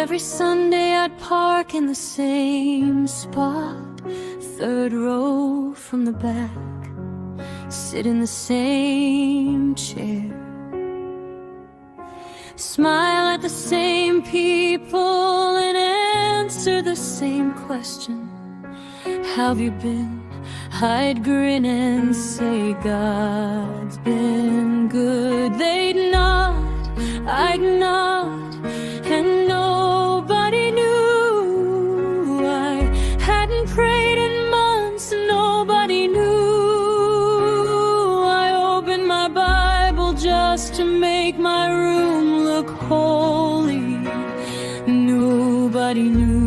every Sunday I'd park in the same spot, third row from the back, sit in the same chair, smile at the same people and answer the same question, "How've you been?" I'd grin and say, "God's been good." They'd nod, I'd nod, and nobody knew I hadn't prayed in months, and nobody knew. I opened my Bible just to make my room look holy. Nobody knew.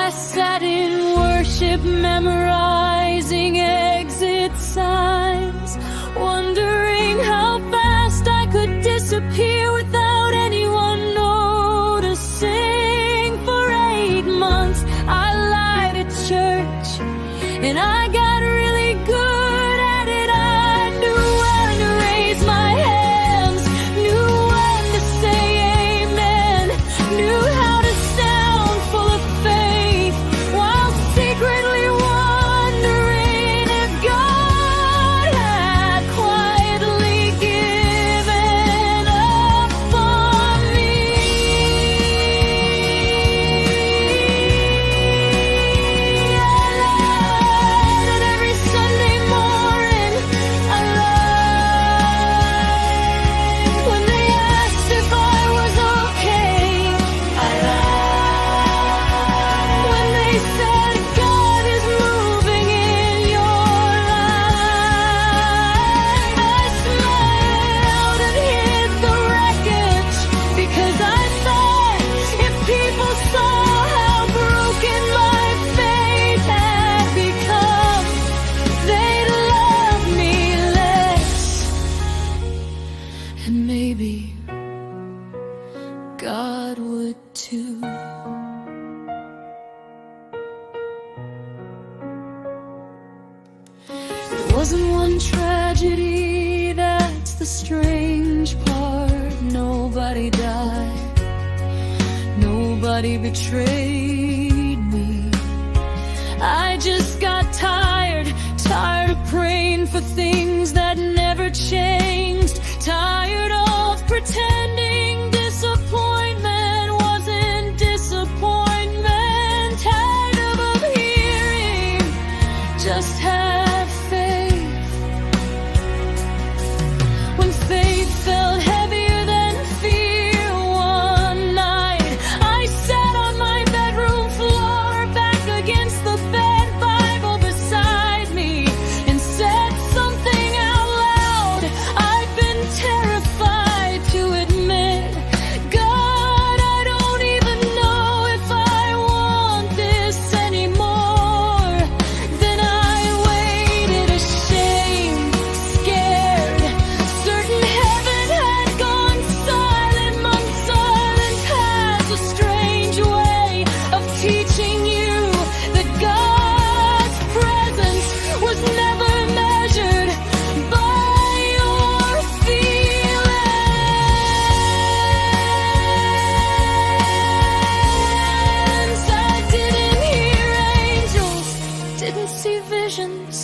I sat in worship memorizing exit signs, wondering how fast I could disappear without anyone noticing. For 8 months I lied at church, and I got really good at it. I knew when to raise my hands, knew when to say amen, knew how to sound full of faith while secretly wondering if God had quietly given up on me. I lied, and every Sunday morning I lied. When they asked if I was okay, I lied. When they said God is moving in your life, I smiled and hid the wreckage, because I thought if people saw how broken my faith had become, they'd love me less, and maybe God would too. It wasn't one tragedy, that's the strange part. Nobody died, nobody betrayed me. I just got tired of praying for things that never changed, tired of pretending disappointment wasn't disappointment, tired of hearing just have faith. When faith felt heavier than fear one night, I sat on my bedroom floor, back against the bed, Bible beside me, and said something out loud I'd been terrified to admit. God, I don't even know if I want this anymore. Then I waited, ashamed, scared, certain heaven had gone silent. Months silent has a strange way of teaching you that God's presence was never measured by your feelings. I didn't hear angels, didn't see visions,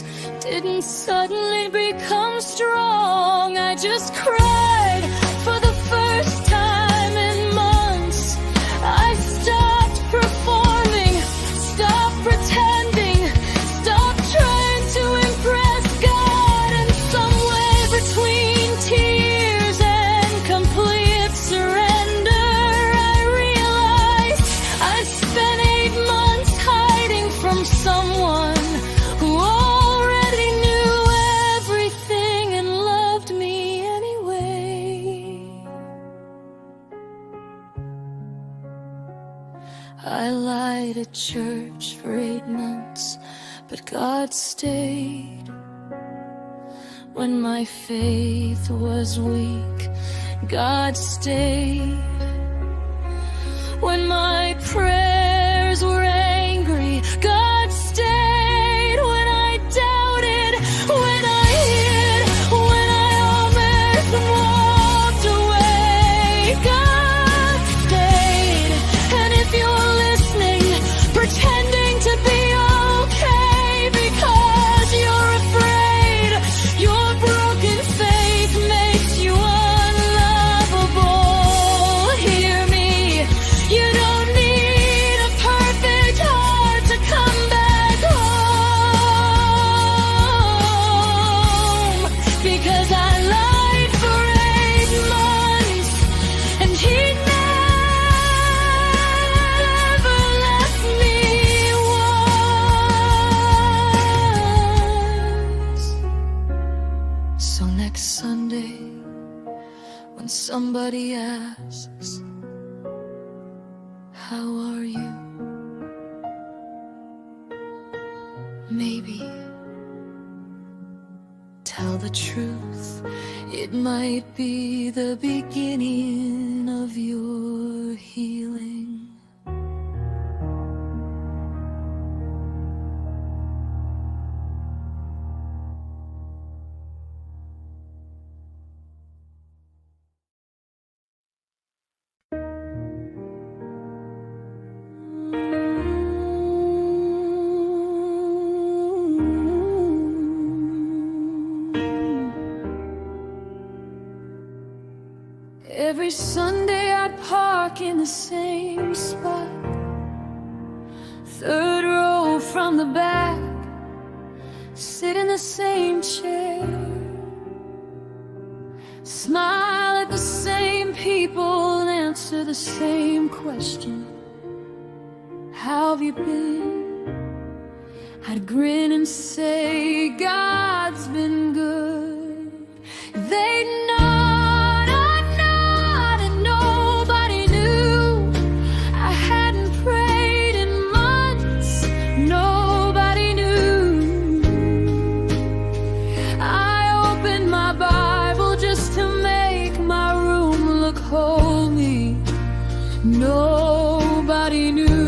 didn't suddenly become strong. I just cried for the first time in months. I stopped performing, stopped pretending, stopped trying to impress God. And somewhere between tears and complete surrender, I realized I spent 8 months hiding from someone who already knew everything and loved me anyway. I lied at church for 8 months, but God stayed. When my faith was weak, God stayed. When my prayers were angry, God stayed. When I doubted, when I hid, when I almost walked Nobody asks, how are you? Maybe tell the truth, it might be the beginning of your healing. Every Sunday I'd park in the same spot, third row from the back, sit in the same chair, smile at the same people, answer the same question, how have you been? I'd grin and say, God's been good. They'd nod, I'd nod, and nobody knew I hadn't prayed in months. Nobody knew. I opened my Bible just to make my room look holy. Nobody knew.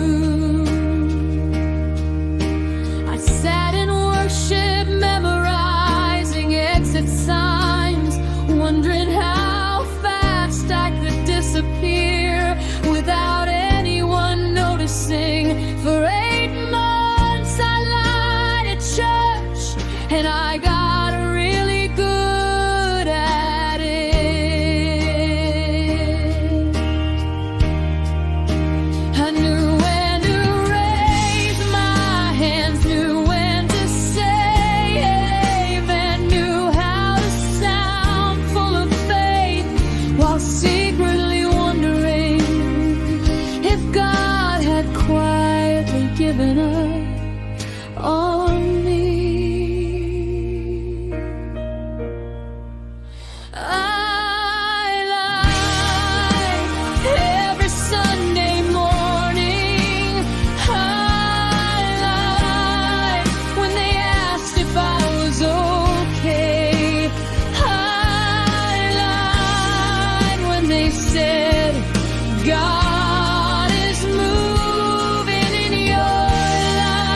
I sat in worship, memorizing exit signs, wondering how fast I could disappear without anyone noticing. For 8 months I lied at church, and I got really good at it. I knew when to raise my hands, knew when to say amen, knew how to sound full of faith while secretly wondering if God had quietly given up on me. I lied every Sunday morning. I lied when they asked if I was okay. I lied when they said God is moving in your life.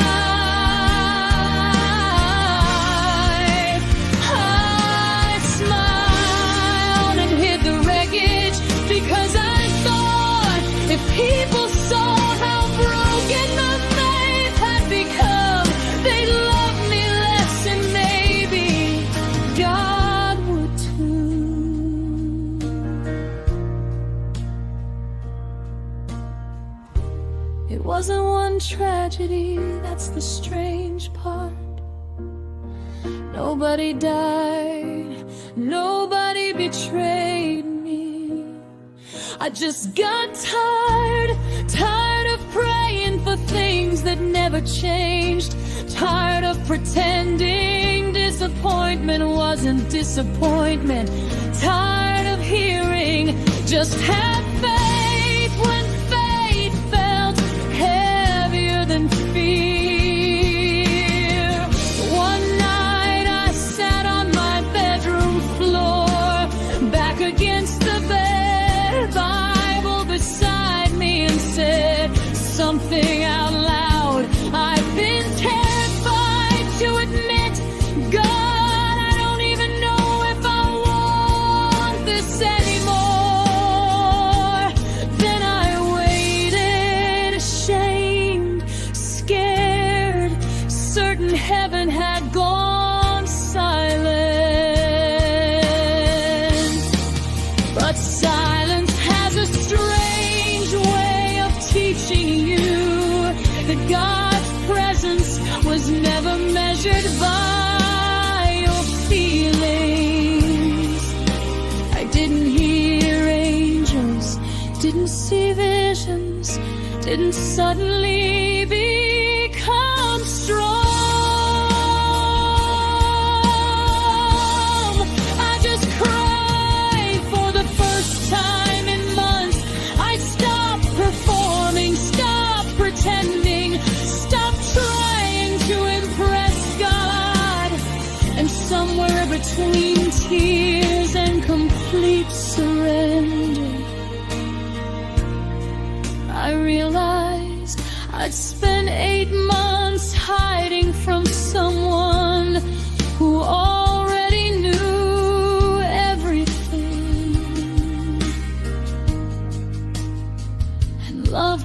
I smiled and hid the wreckage because I thought if people saw how broken my faith had become, they'd love me less, and maybe God would too. It wasn't one tragedy, that's the strange part. Nobody died, nobody betrayed me. I just got tired of praying for things that never changed. Tired of pretending disappointment wasn't disappointment. Tired of hearing just have faith when faith felt heavier than fear. One night I sat on my bedroom floor, back against the bed, Bible beside me, and said something out loud I've been terrified to admit. God, I don't even know if I want this anymore. Then I waited, ashamed, scared, certain heaven had gone silent. But silence has a strange way of teaching you that God's presence was never measured by your feelings. I didn't hear angels, didn't see visions, didn't suddenly become strong. I just cried for the first time.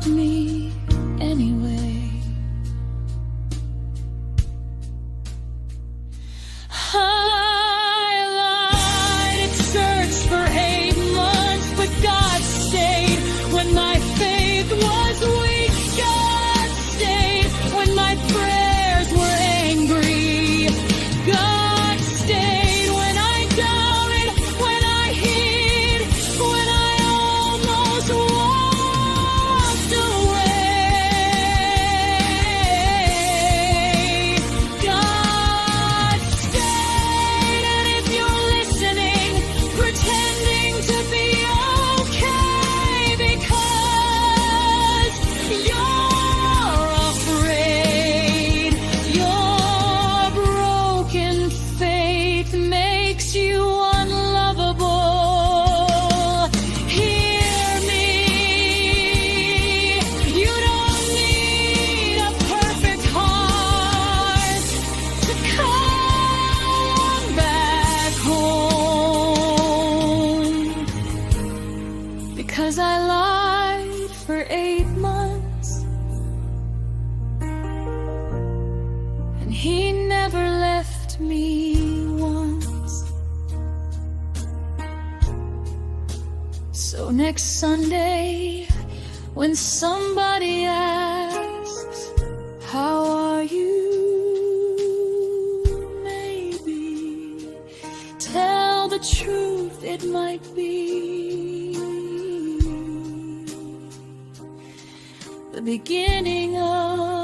left me anyway. I lied at church for 8 months, but God stayed when my faith was weak. God stayed when my prayers were angry. God stayed when I doubted, when I hid, when I almost walked away. God stayed, and if you're listening, pretending to be okay because you're afraid, your broken faith makes you unlovable. Hear me, you don't need a perfect heart to come back home. Because I lied for 8 months, and he never left me once. So next Sunday, when somebody asks, how are you? Maybe tell the truth, it might be the beginning of